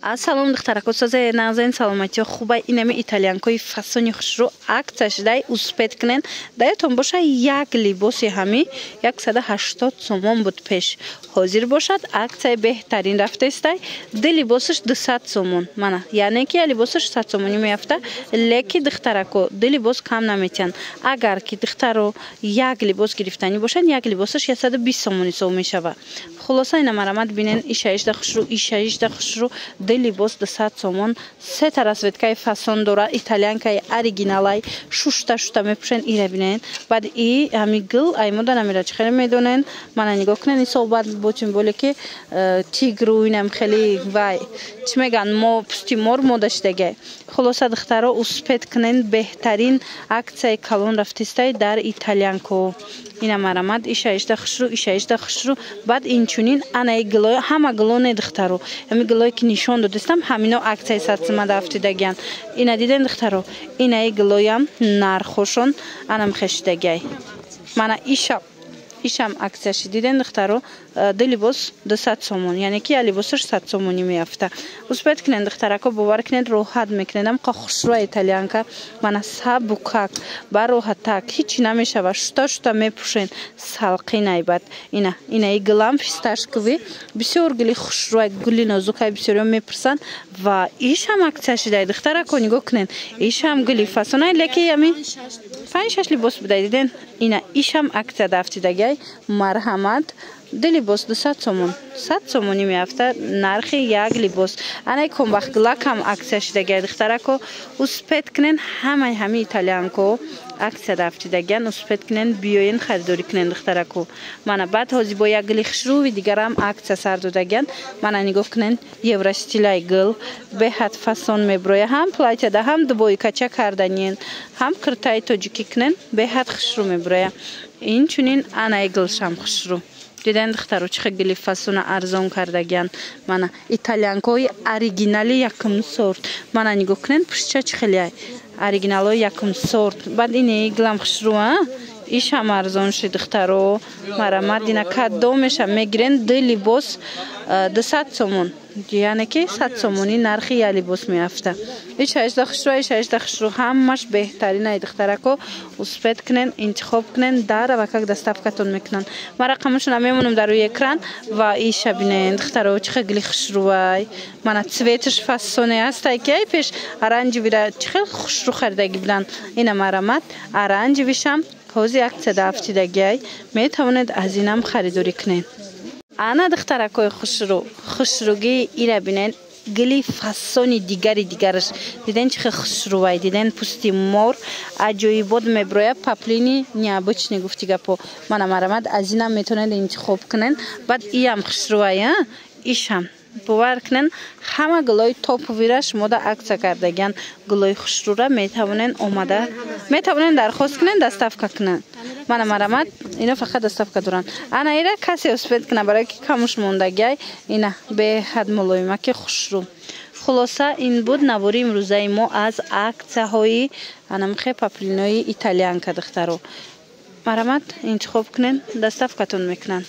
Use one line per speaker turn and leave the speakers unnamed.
Салом духтарако саза назайн саломати хубай инами итальянкои фасони хушру акция шудай успет кунен даятон боша як либоси ҳами 180 сомон буд пеш ҳозир бошад акция беҳтарин рафтестай ду либосаш 200 сомон мана яъне ки либосаш 100 сомонӣ меафта леки духтарако ду либос кам наметиҳанд агар ки духтаро як либос гирифтанӣ бошад як либосаш 120 сомони сов мешавад хулоса ина марамад бинен ишаишда хушру ду либос 200 сомон сета расветкаи фасон дора итальянкаи оригиналай шушта мепушен ира бинен баъд и ҳами гил аймода намира чӣ хеле медонен мана нигоҳ кунен исобат бутин боле ки тигру инам хеле вай чӣ меган мо пусти мор модашидагай хулоса духтаро успет кунен беҳтарин акцияи калон рафтистай дар итальянко ина марамад ишаишда хушру баъд инчунин анаи гило ҳама гило не духтаро ҳами гилое ки нишон додистам ҳамино акцияи сатсимада афтидагиян ина диден духтаро инаи гилоям нархошон анам хешидагай мана ишам акцияши диден духтаро ду либос 200 сомон яъне ки либосаш 100 сомонӣ меафта успет кунен духтарако бовар кунен роҳат мекунедам қа хушруа итальянка мана сабукак ба роҳатак ҳичи намешава шута мепушен салқинай бад инаи гилам фисташкови бисёр гили хушруа гули нозукай бисёриё мепурсанд ва ишам акцияши дай духтарако нигоҳ кунен ишам гули фасонай леки ами 5-6 либос будай диден ина ишам акция дафтидагай марҳамат ду либос 200 сомон 100 сомонӣ меафта нархи як либос анай комбахт гилакам акция шидагай духтарако успет кунен ҳами итальянко акция дафтидагиян успет кунен биёен харидорӣ кунен духтарако мана баъд ҳозир бо як гили хушруви дигарам акция сар додагиян мана нигоҳ кунен евростилай гил беҳад фасон меброя ҳам платяда ҳам дубои кача карданиен ҳам киртаи тоҷикӣ кунен беҳад хушру меброя инчунин анаи гилшам хушру диден духтаро чӣ хел гили фасона арзон кардагиян мана итальянкои оригинали якум сорт мана нигоҳ кунен пушча чӣ хеле оригиналои якум сорт баъд ини гилам хушру ишам арзон шид духтаро марамад ина каддо меша мегирен ду либос 200 сомон яъне ки 100 сомонӣ нархи як либос меафта ишаишда хушру ҳамаш беҳтаринай духтарако успет кунен интихоб кунен дар ва как доставкатон мекунанд ма рақамашона мемонам дар рӯи экран ва иша бинен духтаро чӣ хел гили хушрувай мана цветаш фасоне ҳастай ки ай пеш оранҷевира чӣ хел хушру харидаги буданд ина марамад оранҷевишам ҳозир акция дафтидагиай метавонед аз инам харидорӣ кунед ана духтаракои хушруги ира бинен гили фасони дигараш диден чӣ хел хушрувай диден пусти мор аҷоибот меброя паплини необычный гуфти гапо мана марамад аз инам метавонед интихоб кунен баъд иам хушрувай ишам бовар кунен ҳама гилои топовира шумода акция кардагиян гилои хушрура метавонен дархост кунен доставка кунен мана марамад ино фақат доставка доранд ана ира касе успет кунад барое ки камуш мондагиай ина беҳад мулоимаки хушру хулоса ин буд навори имрӯзаи мо аз акцияҳои анамхе паплинои итальянка духтаро марамад интихоб кунен доставкатон мекунанд